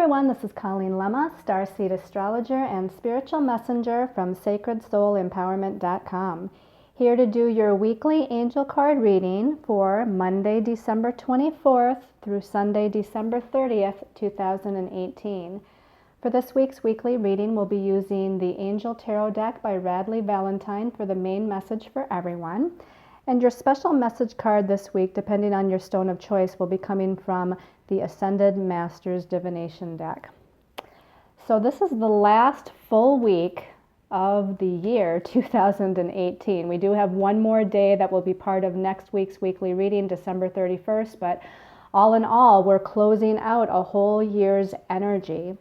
everyone, this is Colleen Lemma, starseed astrologer and spiritual messenger from sacredsoulempowerment.com. Here to do your weekly angel card reading for Monday, December 24th through Sunday, December 30th, 2018. For this week's weekly reading, we'll be using the Angel Tarot deck by Radley Valentine for the main message for everyone. And your special message card this week, depending on your stone of choice, will be coming from the Ascended Masters Divination deck. So this is the last full week of the year 2018. We do have one more day that will be part of next week's weekly reading, December 31st, but all in all, we're closing out a whole year's energy.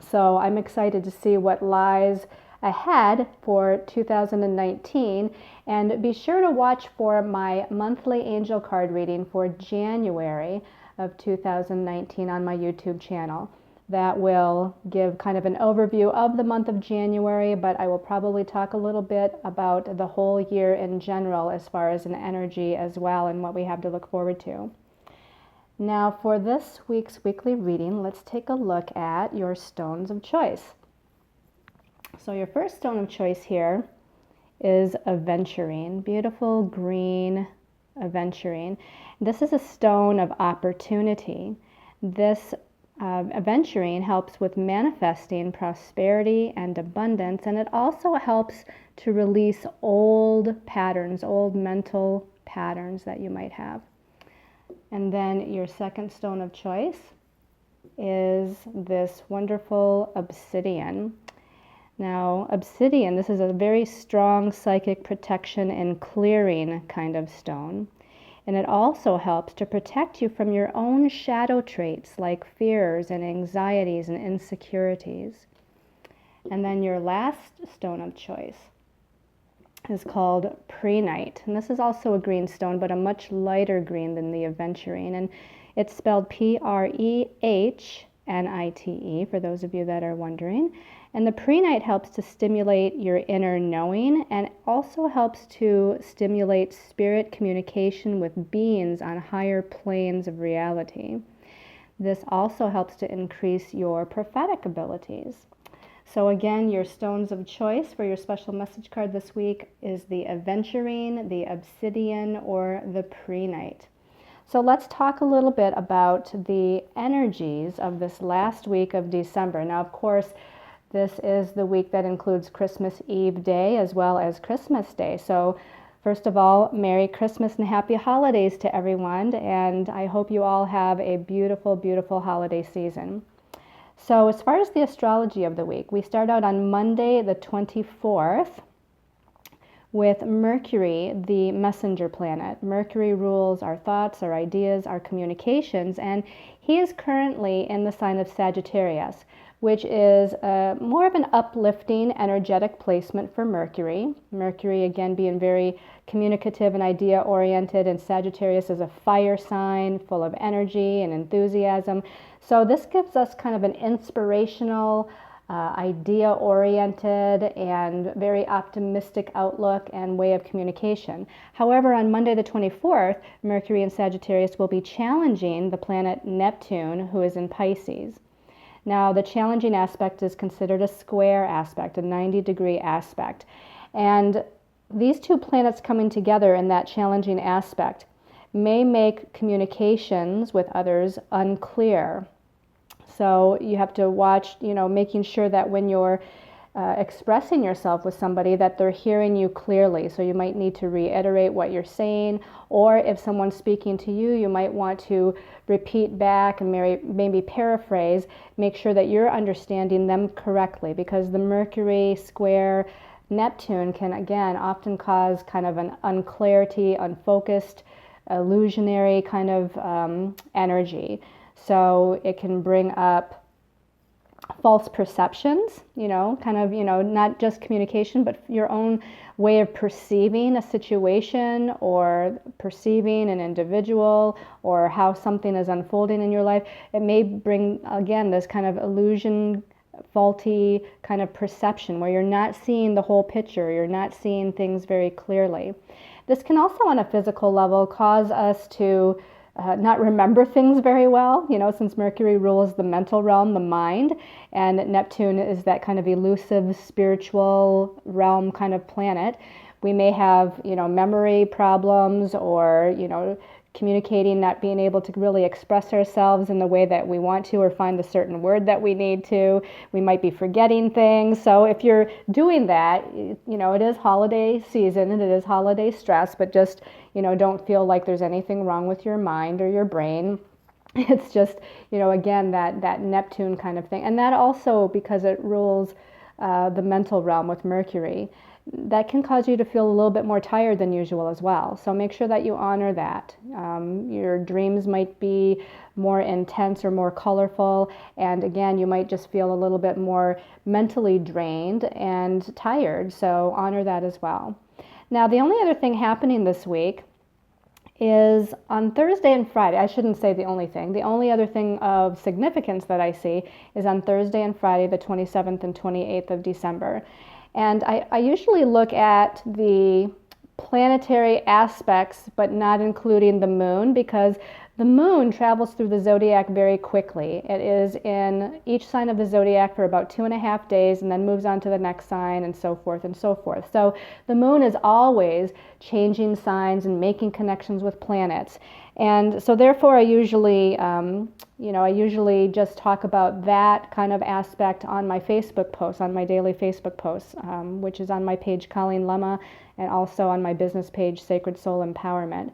So I'm excited to see what lies ahead for 2019, and be sure to watch for my monthly angel card reading for January of 2019 on my YouTube channel. That will give kind of an overview of the month of January, but I will probably talk a little bit about the whole year in general as far as an energy as well and what we have to look forward to. Now for this week's weekly reading, let's take a look at your stones of choice. So your first stone of choice here is aventurine, beautiful green aventurine. This is a stone of opportunity. This aventurine helps with manifesting prosperity and abundance, and it also helps to release old patterns, old mental patterns that you might have. And then your second stone of choice is this wonderful obsidian. Now, obsidian, this is a very strong psychic protection and clearing kind of stone. And it also helps to protect you from your own shadow traits like fears and anxieties and insecurities. And then your last stone of choice is called prehnite. And this is also a green stone, but a much lighter green than the aventurine. And it's spelled Prehnite, for those of you that are wondering. And the prehnite helps to stimulate your inner knowing and also helps to stimulate spirit communication with beings on higher planes of reality. This also helps to increase your prophetic abilities. So again, your stones of choice for your special message card this week is the aventurine, the obsidian, or the prehnite. So let's talk a little bit about the energies of this last week of December. Now, of course, this is the week that includes Christmas Eve Day as well as Christmas Day. So first of all, Merry Christmas and Happy Holidays to everyone. And I hope you all have a beautiful, beautiful holiday season. So as far as the astrology of the week, we start out on Monday the 24th with Mercury, the messenger planet. Mercury rules our thoughts, our ideas, our communications, and he is currently in the sign of Sagittarius, which is more of an uplifting, energetic placement for Mercury. Mercury, again, being very communicative and idea-oriented, and Sagittarius is a fire sign full of energy and enthusiasm. So this gives us kind of an inspirational, idea-oriented, and very optimistic outlook and way of communication. However, on Monday the 24th, Mercury and Sagittarius will be challenging the planet Neptune, who is in Pisces. Now, the challenging aspect is considered a square aspect, a 90-degree aspect. And these two planets coming together in that challenging aspect may make communications with others unclear. So you have to watch, making sure that when you're expressing yourself with somebody that they're hearing you clearly. So you might need to reiterate what you're saying, or if someone's speaking to you, you might want to repeat back and maybe paraphrase, make sure that you're understanding them correctly, because the Mercury square Neptune can, again, often cause kind of an unclarity, unfocused, illusionary kind of energy. So it can bring up false perceptions, not just communication, but your own way of perceiving a situation or perceiving an individual or how something is unfolding in your life. It may bring, again, this kind of illusion, faulty kind of perception where you're not seeing the whole picture, you're not seeing things very clearly. This can also, on a physical level, cause us to not remember things very well, since Mercury rules the mental realm, the mind, and Neptune is that kind of elusive spiritual realm kind of planet. We may have, memory problems or, communicating, not being able to really express ourselves in the way that we want to or find the certain word that we need to. We might be forgetting things. So if you're doing that, it is holiday season and it is holiday stress, but just, don't feel like there's anything wrong with your mind or your brain. It's just, again, that Neptune kind of thing. And that also, because it rules the mental realm with Mercury, that can cause you to feel a little bit more tired than usual as well. So make sure that you honor that. Your dreams might be more intense or more colorful. And again, you might just feel a little bit more mentally drained and tired. So honor that as well. Now, the only other thing happening this week is on Thursday and Friday. I shouldn't say the only thing. The only other thing of significance that I see is on Thursday and Friday, the 27th and 28th of December. And I usually look at the planetary aspects, but not including the moon, because the moon travels through the zodiac very quickly. It is in each sign of the zodiac for about 2.5 days and then moves on to the next sign and so forth and so forth. So the moon is always changing signs and making connections with planets. And so therefore I usually just talk about that kind of aspect on my Facebook posts, on my daily Facebook posts, which is on my page Colleen Lemma and also on my business page Sacred Soul Empowerment.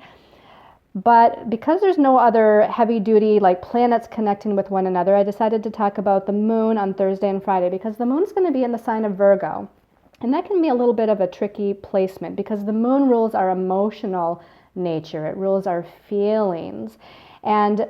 But because there's no other heavy duty like planets connecting with one another, I decided to talk about the moon on Thursday and Friday because the moon's going to be in the sign of Virgo. And that can be a little bit of a tricky placement because the moon rules our emotional nature. It rules our feelings. And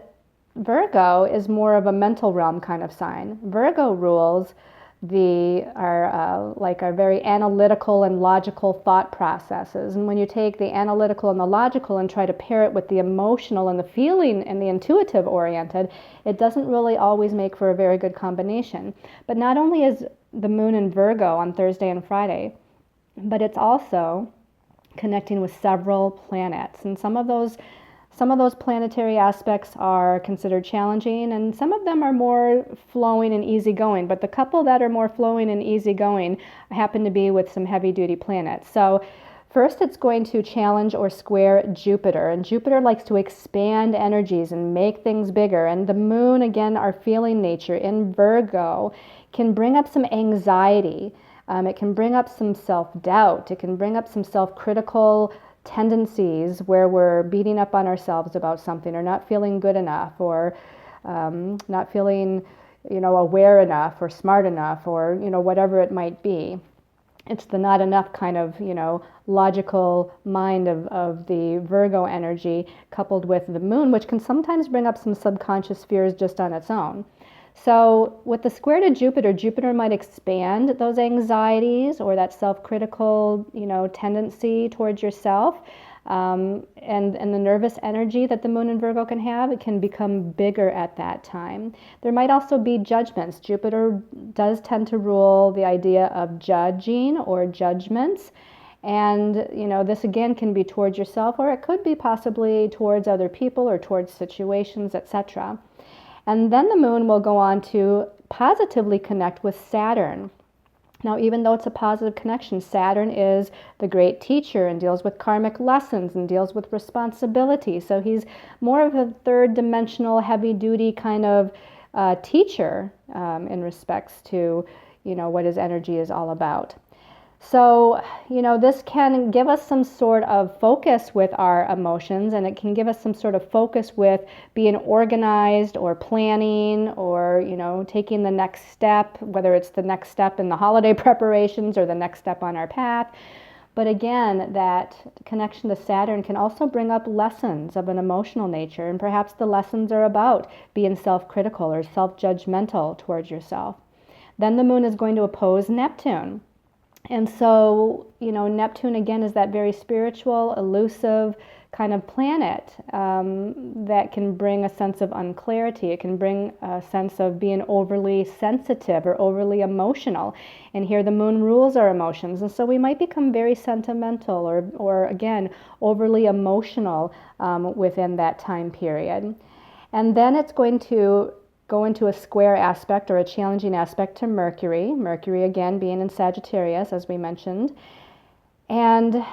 Virgo is more of a mental realm kind of sign. Virgo rules our very analytical and logical thought processes. And when you take the analytical and the logical and try to pair it with the emotional and the feeling and the intuitive oriented, it doesn't really always make for a very good combination. But not only is the moon in Virgo on Thursday and Friday, but it's also connecting with several planets. And some of those planetary aspects are considered challenging, and some of them are more flowing and easygoing. But the couple that are more flowing and easygoing happen to be with some heavy-duty planets. So first it's going to challenge or square Jupiter. And Jupiter likes to expand energies and make things bigger. And the moon, again, our feeling nature in Virgo, can bring up some anxiety. It can bring up some self-doubt. It can bring up some self-critical tendencies where we're beating up on ourselves about something or not feeling good enough or not feeling, aware enough or smart enough or, whatever it might be. It's the not enough kind of, logical mind of the Virgo energy coupled with the moon, which can sometimes bring up some subconscious fears just on its own. So with the square to Jupiter, Jupiter might expand those anxieties or that self-critical, tendency towards yourself. And the nervous energy that the moon in Virgo can have, it can become bigger at that time. There might also be judgments. Jupiter does tend to rule the idea of judging or judgments. And, this again can be towards yourself or it could be possibly towards other people or towards situations, etc. And then the moon will go on to positively connect with Saturn. Now, even though it's a positive connection, Saturn is the great teacher and deals with karmic lessons and deals with responsibility. So he's more of a third-dimensional, heavy-duty kind of teacher in respects to, what his energy is all about. So, this can give us some sort of focus with our emotions, and it can give us some sort of focus with being organized or planning or, taking the next step, whether it's the next step in the holiday preparations or the next step on our path. But again, that connection to Saturn can also bring up lessons of an emotional nature, and perhaps the lessons are about being self-critical or self-judgmental towards yourself. Then the moon is going to oppose Neptune. And so, Neptune again is that very spiritual, elusive kind of planet that can bring a sense of unclarity. It can bring a sense of being overly sensitive or overly emotional. And here the moon rules our emotions. And so we might become very sentimental or again, overly emotional within that time period. And then it's going to go into a square aspect or a challenging aspect to Mercury. Mercury again being in Sagittarius, as we mentioned. And,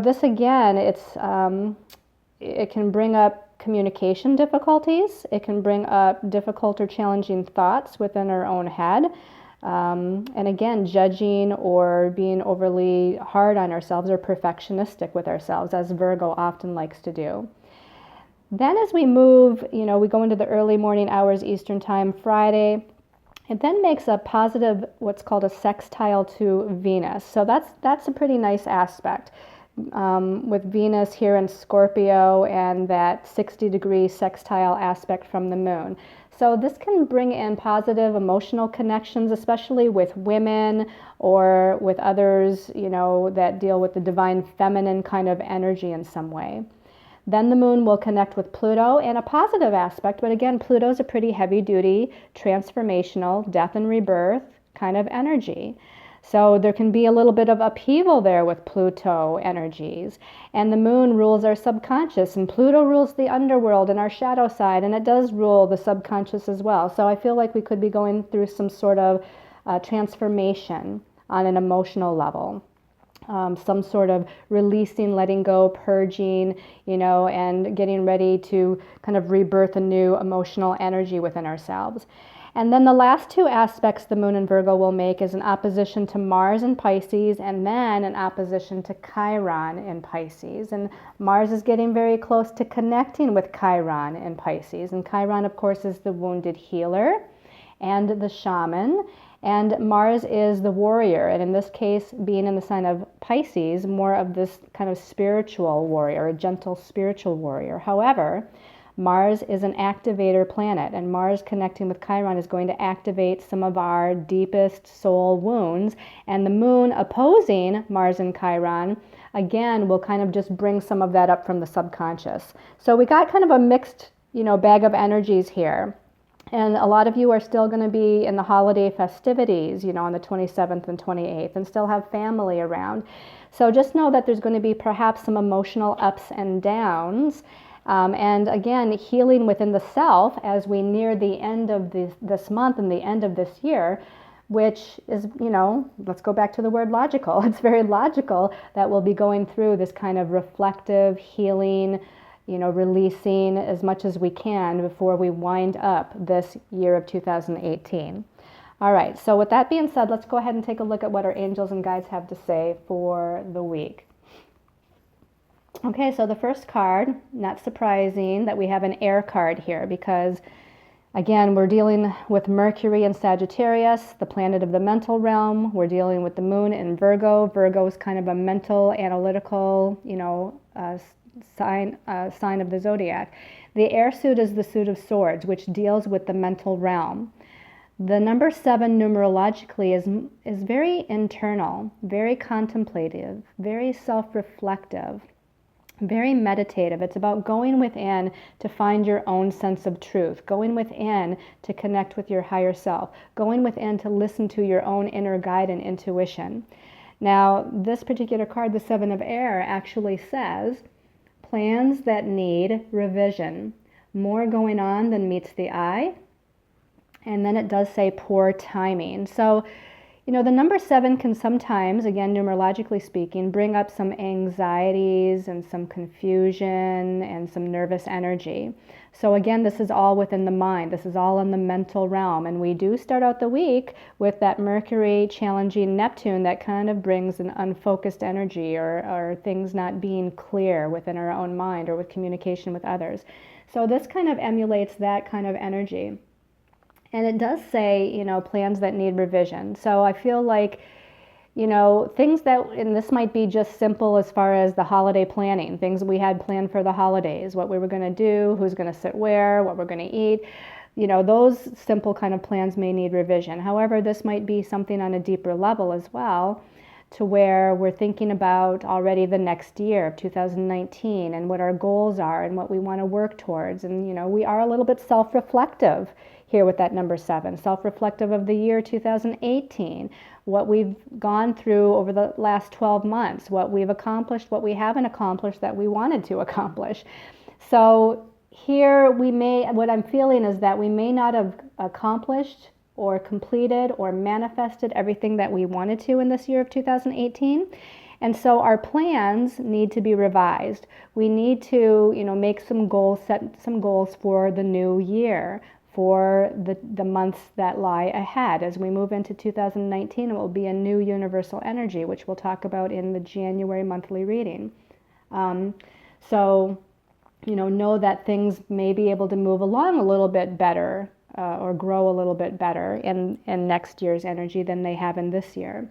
this again, it can bring up communication difficulties. It can bring up difficult or challenging thoughts within our own head. And again, judging or being overly hard on ourselves or perfectionistic with ourselves, as Virgo often likes to do. Then as we move, we go into the early morning hours Eastern Time Friday. It then makes a positive, what's called a sextile to Venus. So that's a pretty nice aspect with Venus here in Scorpio and that 60-degree sextile aspect from the moon. So this can bring in positive emotional connections, especially with women or with others, that deal with the divine feminine kind of energy in some way. Then the moon will connect with Pluto in a positive aspect, but again, Pluto's a pretty heavy-duty, transformational, death and rebirth kind of energy. So there can be a little bit of upheaval there with Pluto energies. And the moon rules our subconscious, and Pluto rules the underworld and our shadow side, and it does rule the subconscious as well. So I feel like we could be going through some sort of transformation on an emotional level. Some sort of releasing, letting go, purging, and getting ready to kind of rebirth a new emotional energy within ourselves. And then the last two aspects the moon in Virgo will make is an opposition to Mars in Pisces and then an opposition to Chiron in Pisces. And Mars is getting very close to connecting with Chiron in Pisces. And Chiron, of course, is the wounded healer and the shaman. And Mars is the warrior, and in this case, being in the sign of Pisces, more of this kind of spiritual warrior, a gentle spiritual warrior. However, Mars is an activator planet, and Mars connecting with Chiron is going to activate some of our deepest soul wounds, and the moon opposing Mars and Chiron, again, will kind of just bring some of that up from the subconscious. So we got kind of a mixed, bag of energies here. And a lot of you are still going to be in the holiday festivities, on the 27th and 28th, and still have family around. So just know that there's going to be perhaps some emotional ups and downs. And again, healing within the self as we near the end of this month and the end of this year, which is, let's go back to the word logical. It's very logical that we'll be going through this kind of reflective healing, releasing as much as we can before we wind up this year of 2018. All right, so with that being said, let's go ahead and take a look at what our angels and guides have to say for the week. Okay, so the first card, not surprising that we have an air card here because, again, we're dealing with Mercury in Sagittarius, the planet of the mental realm. We're dealing with the moon in Virgo. Virgo is kind of a mental, analytical, sign of the zodiac. The air suit is the suit of swords, which deals with the mental realm. The number 7 numerologically is very internal, very contemplative, very self-reflective, very meditative. It's about going within to find your own sense of truth, going within to connect with your higher self, going within to listen to your own inner guide and intuition. Now, this particular card, the 7 of air, actually says plans that need revision. More going on than meets the eye. And then it does say poor timing. So, the number 7 can sometimes, again, numerologically speaking, bring up some anxieties and some confusion and some nervous energy. So again, this is all within the mind. This is all in the mental realm. And we do start out the week with that Mercury challenging Neptune that kind of brings an unfocused energy or things not being clear within our own mind or with communication with others. So this kind of emulates that kind of energy. And it does say, plans that need revision. So I feel like, things that, and this might be just simple as far as the holiday planning, things we had planned for the holidays, what we were going to do, who's going to sit where, what we're going to eat. Those simple kind of plans may need revision. However, this might be something on a deeper level as well to where we're thinking about already the next year of 2019 and what our goals are and what we want to work towards. And, we are a little bit self-reflective here with that number 7, self-reflective of the year 2018, what we've gone through over the last 12 months, what we've accomplished, what we haven't accomplished that we wanted to accomplish. So here what I'm feeling is that we may not have accomplished or completed or manifested everything that we wanted to in this year of 2018. And so our plans need to be revised. We need to, make some goals, set some goals for the new year, for the months that lie ahead. As we move into 2019, it will be a new universal energy, which we'll talk about in the January monthly reading. So, know that things may be able to move along a little bit better or grow a little bit better in next year's energy than they have in this year.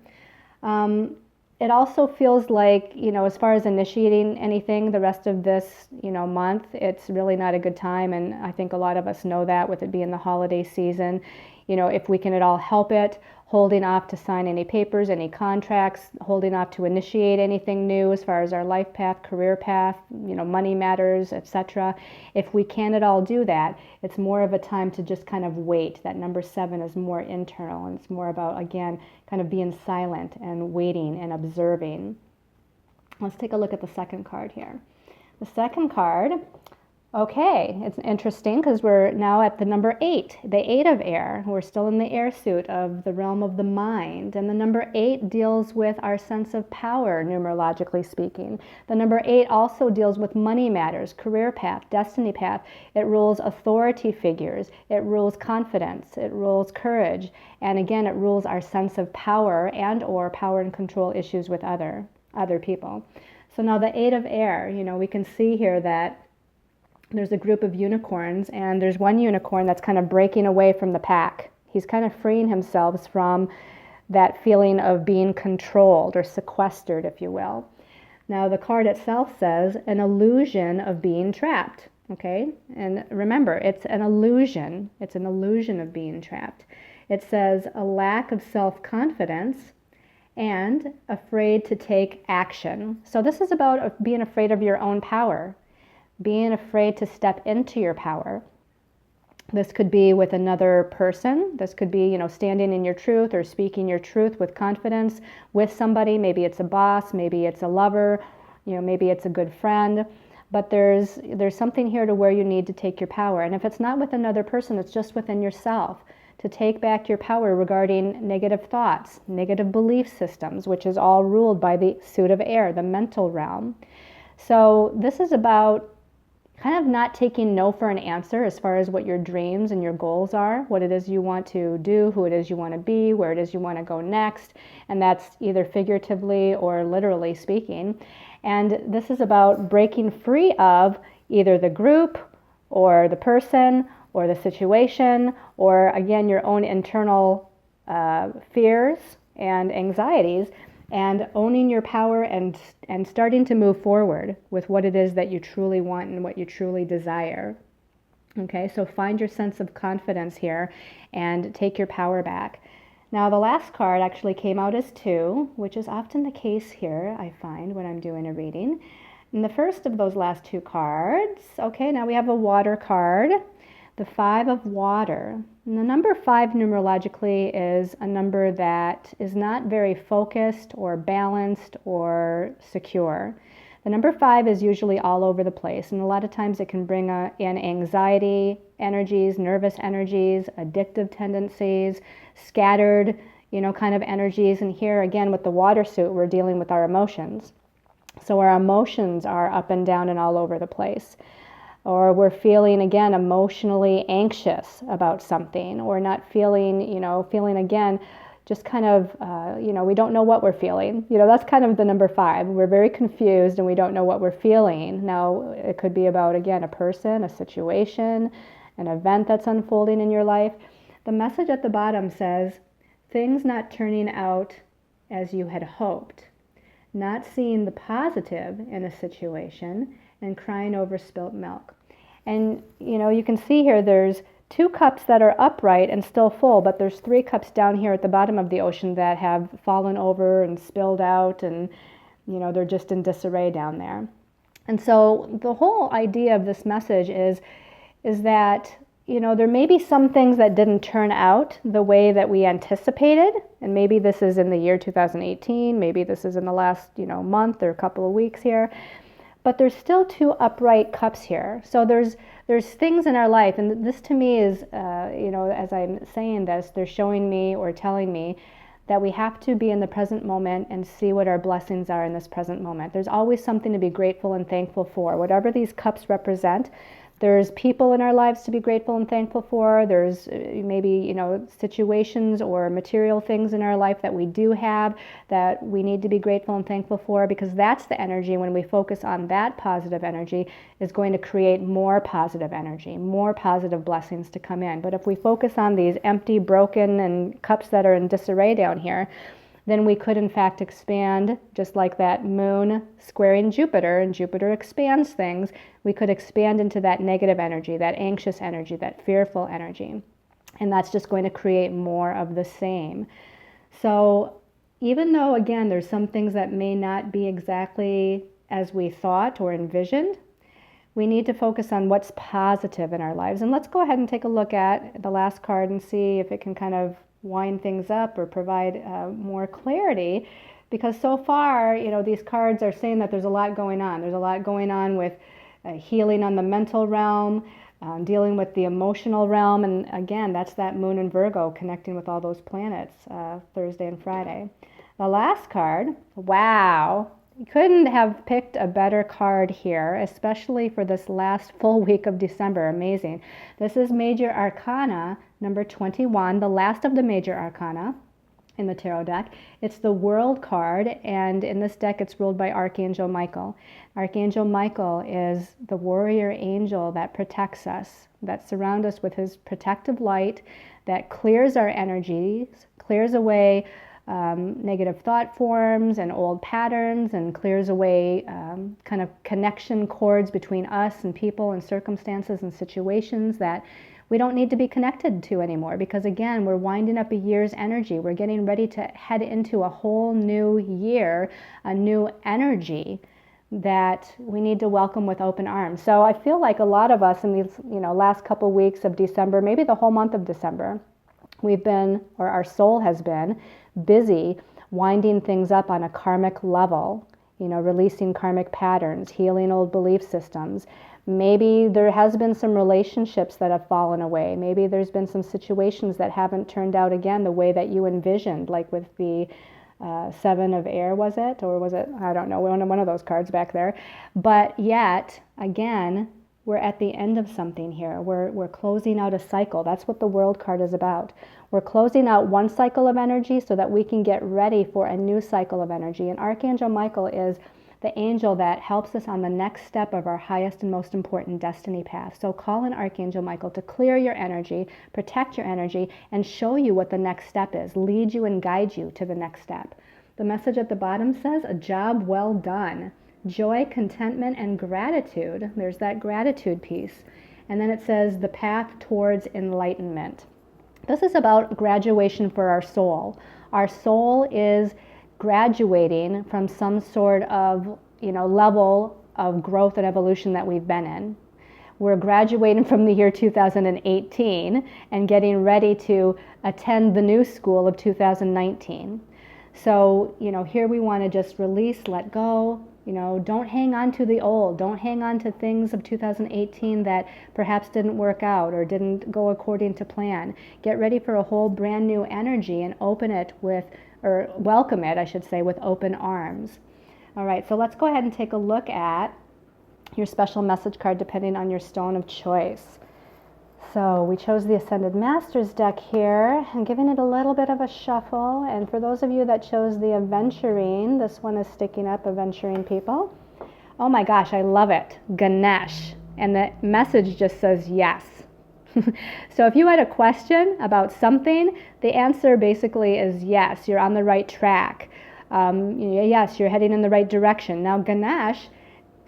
It also feels like, as far as initiating anything the rest of this, month, it's really not a good time. And I think a lot of us know that with it being the holiday season. If we can at all help it, holding off to sign any papers, any contracts, holding off to initiate anything new as far as our life path, career path, money matters, etc. If we can at all do that, it's more of a time to just kind of wait. That number 7 is more internal, and it's more about, again, kind of being silent and waiting and observing. Let's take a look at the second card here. The second card, okay, it's interesting because we're now at the number 8, the 8 of air. We're still in the air suit of the realm of the mind. And the number 8 deals with our sense of power, numerologically speaking. The number 8 also deals with money matters, career path, destiny path. It rules authority figures. It rules confidence. It rules courage. And again, it rules our sense of power and or power and control issues with other people. So now the 8 of air, we can see here that there's a group of unicorns, and there's one unicorn that's kind of breaking away from the pack. He's kind of freeing himself from that feeling of being controlled or sequestered, if you will. Now, the card itself says an illusion of being trapped, okay? And remember, it's an illusion. It's an illusion of being trapped. It says a lack of self-confidence and afraid to take action. So this is about being afraid of your own power, being afraid to step into your power. This could be with another person. This could be, standing in your truth or speaking your truth with confidence with somebody. Maybe it's a boss, maybe it's a lover, maybe it's a good friend. But there's something here to where you need to take your power. And if it's not with another person, it's just within yourself, to take back your power regarding negative thoughts, negative belief systems, which is all ruled by the suit of air, the mental realm. So this is about kind of not taking no for an answer as far as what your dreams and your goals are, what it is you want to do, who it is you want to be, where it is you want to go next. And that's either figuratively or literally speaking. And this is about breaking free of either the group or the person or the situation or, again, your own internal fears and anxieties, and owning your power and starting to move forward with what it is that you truly want and what you truly desire. Okay, so find your sense of confidence here and take your power back. Now, the last card actually came out as 2, which is often the case here, I find, when I'm doing a reading. And the first of those last 2 cards, okay, now we have a water card, the 5 of water. And the number 5 numerologically is a number that is not very focused or balanced or secure. The number 5 is usually all over the place, and a lot of times it can bring in anxiety energies, nervous energies, addictive tendencies, scattered, kind of energies. And here again with the water suit, we're dealing with our emotions. So our emotions are up and down and all over the place. Or we're feeling, again, emotionally anxious about something, or not feeling, feeling again, just kind of, we don't know what we're feeling. That's kind of the number 5. We're very confused and we don't know what we're feeling. Now, it could be about, again, a person, a situation, an event that's unfolding in your life. The message at the bottom says, things not turning out as you had hoped, not seeing the positive in a situation, and crying over spilt milk. And, you can see here there's 2 cups that are upright and still full, but there's 3 cups down here at the bottom of the ocean that have fallen over and spilled out, and they're just in disarray down there. And so the whole idea of this message is that there may be some things that didn't turn out the way that we anticipated, and maybe this is in the year 2018, maybe this is in the last month or a couple of weeks here, but there's still 2 upright cups here. So there's things in our life, and this to me is as I'm saying this, they're showing me or telling me that we have to be in the present moment and see what our blessings are in this present moment. There's always something to be grateful and thankful for. Whatever these cups represent, there's people in our lives to be grateful and thankful for. There's maybe, situations or material things in our life that we do have that we need to be grateful and thankful for, because that's the energy. When we focus on that positive energy, is going to create more positive energy, more positive blessings to come in. But if we focus on these empty, broken, and cups that are in disarray down here, then we could in fact expand, just like that moon squaring Jupiter, and Jupiter expands things. We could expand into that negative energy, that anxious energy, that fearful energy. And that's just going to create more of the same. So even though, again, there's some things that may not be exactly as we thought or envisioned, we need to focus on what's positive in our lives. And let's go ahead and take a look at the last card and see if it can kind of wind things up or provide more clarity, because so far, these cards are saying that there's a lot going on. There's a lot going on with healing on the mental realm, dealing with the emotional realm, and again, that's that moon in Virgo connecting with all those planets Thursday and Friday. The last card, wow, you couldn't have picked a better card here, especially for this last full week of December. Amazing. This is Major Arcana number 21, the last of the Major Arcana in the tarot deck. It's the World card, and in this deck it's ruled by Archangel Michael. Archangel Michael is the warrior angel that protects us, that surrounds us with his protective light, that clears our energies, clears away negative thought forms and old patterns, and clears away kind of connection cords between us and people and circumstances and situations that we don't need to be connected to anymore, because again, we're winding up a year's energy. We're getting ready to head into a whole new year, a new energy that we need to welcome with open arms. So I feel like a lot of us in these last couple weeks of December, maybe the whole month of December, we've been, or our soul has been, busy winding things up on a karmic level, releasing karmic patterns, healing old belief systems. Maybe there has been some relationships that have fallen away. Maybe there's been some situations that haven't turned out again the way that you envisioned, like with the 7 of air, was it? Or was it, I don't know, one of those cards back there. But yet, again, we're at the end of something here. We're closing out a cycle. That's what the World card is about. We're closing out one cycle of energy so that we can get ready for a new cycle of energy. And Archangel Michael is the angel that helps us on the next step of our highest and most important destiny path. So call in Archangel Michael to clear your energy, protect your energy, and show you what the next step is, lead you and guide you to the next step. The message at the bottom says, a job well done. Joy, contentment, and gratitude. There's that gratitude piece. And then it says, the path towards enlightenment. This is about graduation for our soul. Our soul is graduating from some sort of level of growth and evolution that we've been in. We're graduating from the year 2018 and getting ready to attend the new school of 2019. So, here we want to just release, let go. Don't hang on to the old. Don't hang on to things of 2018 that perhaps didn't work out or didn't go according to plan. Get ready for a whole brand new energy and welcome it, I should say, with open arms. All right, so let's go ahead and take a look at your special message card depending on your stone of choice. So we chose the Ascended Masters deck here and giving it a little bit of a shuffle. And for those of you that chose the Aventurine, this one is sticking up, Aventurine people. Oh my gosh, I love it. Ganesh. And the message just says yes. So if you had a question about something, the answer basically is yes, you're on the right track. Yes, you're heading in the right direction. Now Ganesh,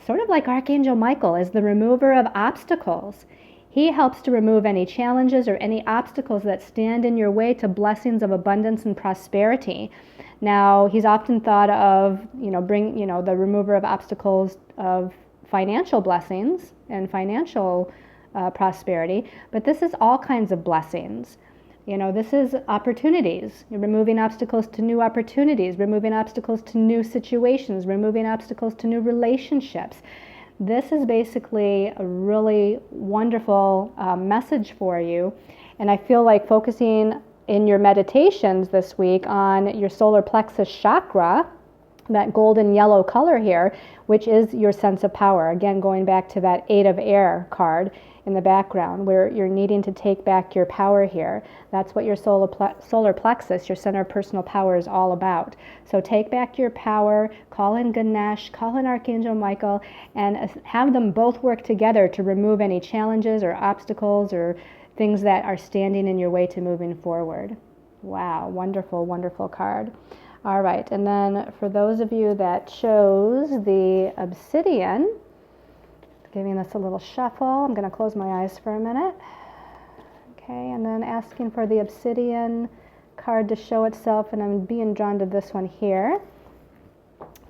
sort of like Archangel Michael, is the remover of obstacles. He helps to remove any challenges or any obstacles that stand in your way to blessings of abundance and prosperity. Now, he's often thought of, the remover of obstacles of financial blessings and financial prosperity, but this is all kinds of blessings. This is opportunities. You're removing obstacles to new opportunities, removing obstacles to new situations, removing obstacles to new relationships. This is basically a really wonderful message for you. And I feel like focusing in your meditations this week on your solar plexus chakra, that golden yellow color here, which is your sense of power. Again, going back to that 8 of air card in the background, where you're needing to take back your power here. That's what your solar plexus, your center of personal power, is all about. So take back your power, call in Ganesha, call in Archangel Michael, and have them both work together to remove any challenges or obstacles or things that are standing in your way to moving forward. Wow, wonderful, wonderful card. All right, and then for those of you that chose the obsidian, giving this a little shuffle. I'm going to close my eyes for a minute. Okay, and then asking for the obsidian card to show itself, and I'm being drawn to this one here.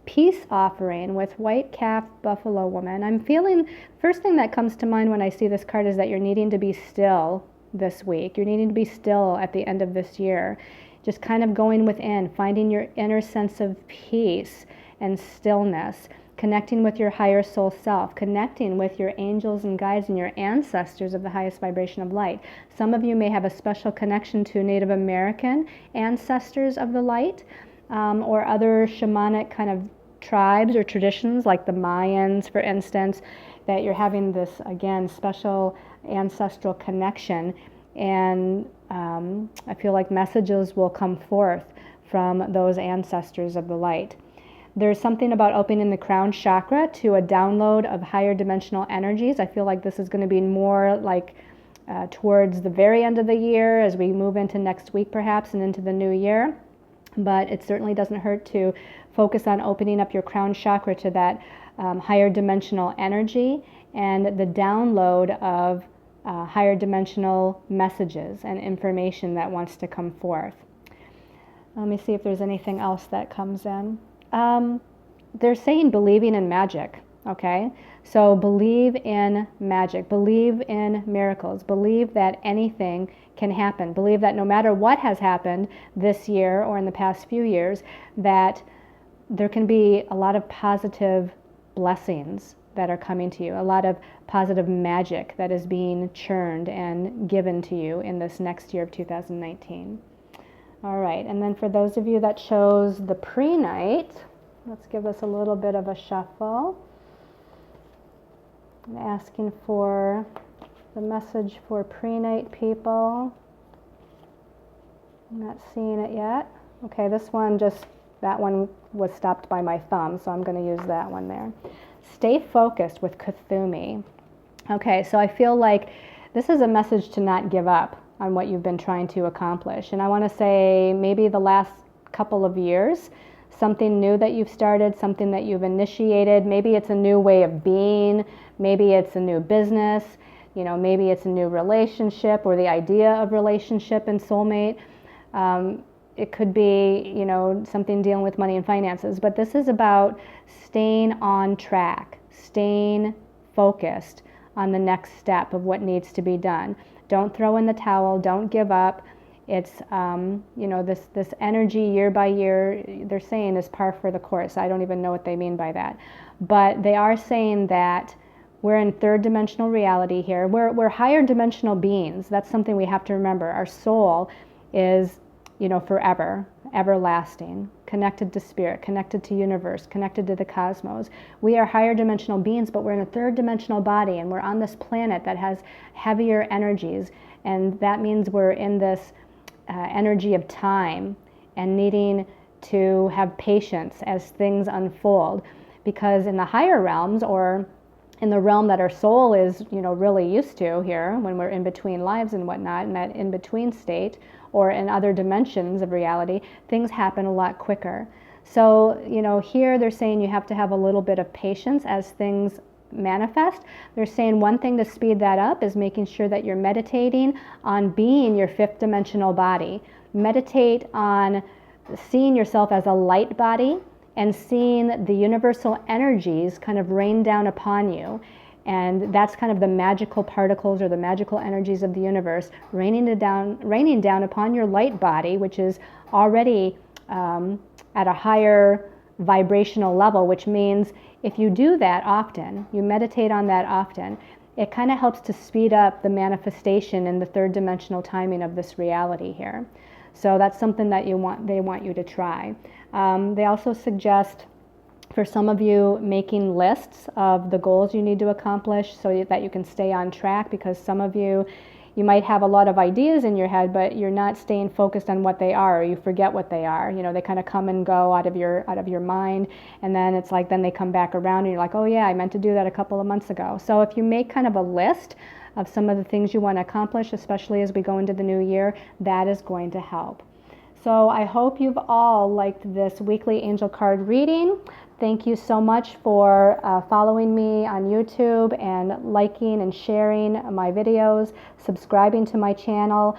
Peace offering with white calf buffalo woman. I'm feeling, first thing that comes to mind when I see this card is that you're needing to be still this week. You're needing to be still at the end of this year. Just kind of going within, finding your inner sense of peace and stillness. Connecting with your higher soul self, connecting with your angels and guides and your ancestors of the highest vibration of light. Some of you may have a special connection to Native American ancestors of the light, or other shamanic kind of tribes or traditions, like the Mayans, for instance, that you're having this, again, special ancestral connection. And I feel like messages will come forth from those ancestors of the light. There's something about opening the crown chakra to a download of higher dimensional energies. I feel like this is going to be more like towards the very end of the year, as we move into next week perhaps and into the new year. But it certainly doesn't hurt to focus on opening up your crown chakra to that higher dimensional energy and the download of higher dimensional messages and information that wants to come forth. Let me see if there's anything else that comes in. They're saying believing in magic, okay? So believe in magic, believe in miracles, believe that anything can happen, believe that no matter what has happened this year or in the past few years, that there can be a lot of positive blessings that are coming to you, a lot of positive magic that is being churned and given to you in this next year of 2019. All right, and then for those of you that chose the pre-night, let's give this a little bit of a shuffle. I'm asking for the message for pre-night people. I'm not seeing it yet. Okay, this one that one was stopped by my thumb, so I'm going to use that one there. Stay focused with Kasumi. Okay, so I feel like this is a message to not give up on what you've been trying to accomplish. And I want to say maybe the last couple of years, something new that you've started, something that you've initiated. Maybe it's a new way of being, maybe it's a new business, maybe it's a new relationship or the idea of relationship and soulmate. It could be, something dealing with money and finances. But this is about staying on track, staying focused on the next step of what needs to be done. Don't throw in the towel, don't give up. It's, this energy year by year, they're saying is par for the course. I don't even know what they mean by that. But they are saying that we're in third dimensional reality here. We're higher dimensional beings. That's something we have to remember. Our soul is, forever, everlasting, connected to spirit, connected to universe, connected to the cosmos. We are higher dimensional beings, but we're in a third dimensional body, and we're on this planet that has heavier energies, and that means we're in this energy of time and needing to have patience as things unfold, because in the higher realms, or in the realm that our soul is, really used to here when we're in between lives and whatnot, in that in-between state, or in other dimensions of reality, things happen a lot quicker. So, here they're saying you have to have a little bit of patience as things manifest. They're saying one thing to speed that up is making sure that you're meditating on being your fifth dimensional body. Meditate on seeing yourself as a light body and seeing the universal energies kind of rain down upon you. And that's kind of the magical particles or the magical energies of the universe raining down upon your light body, which is already at a higher vibrational level, which means if you do that often, you meditate on that often, it kind of helps to speed up the manifestation in the third dimensional timing of this reality here. So that's something that they want you to try. They also suggest for some of you making lists of the goals you need to accomplish so that you can stay on track, because some of you might have a lot of ideas in your head, but you're not staying focused on what they are, or you forget what they are. You know, they kind of come and go out of your mind, and then it's like then they come back around and you're like, oh yeah, I meant to do that a couple of months ago. So if you make kind of a list of some of the things you want to accomplish, especially as we go into the new year, that is going to help. So I hope you've all liked this weekly angel card reading. Thank you so much for following me on YouTube and liking and sharing my videos, subscribing to my channel,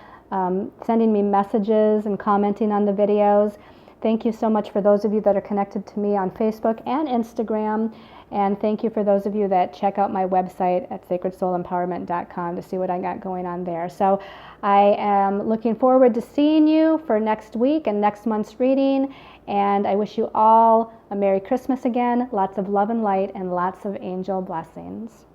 sending me messages and commenting on the videos. Thank you so much for those of you that are connected to me on Facebook and Instagram. And thank you for those of you that check out my website at sacredsoulempowerment.com to see what I got going on there. So I am looking forward to seeing you for next week and next month's reading. And I wish you all a Merry Christmas again, lots of love and light, and lots of angel blessings.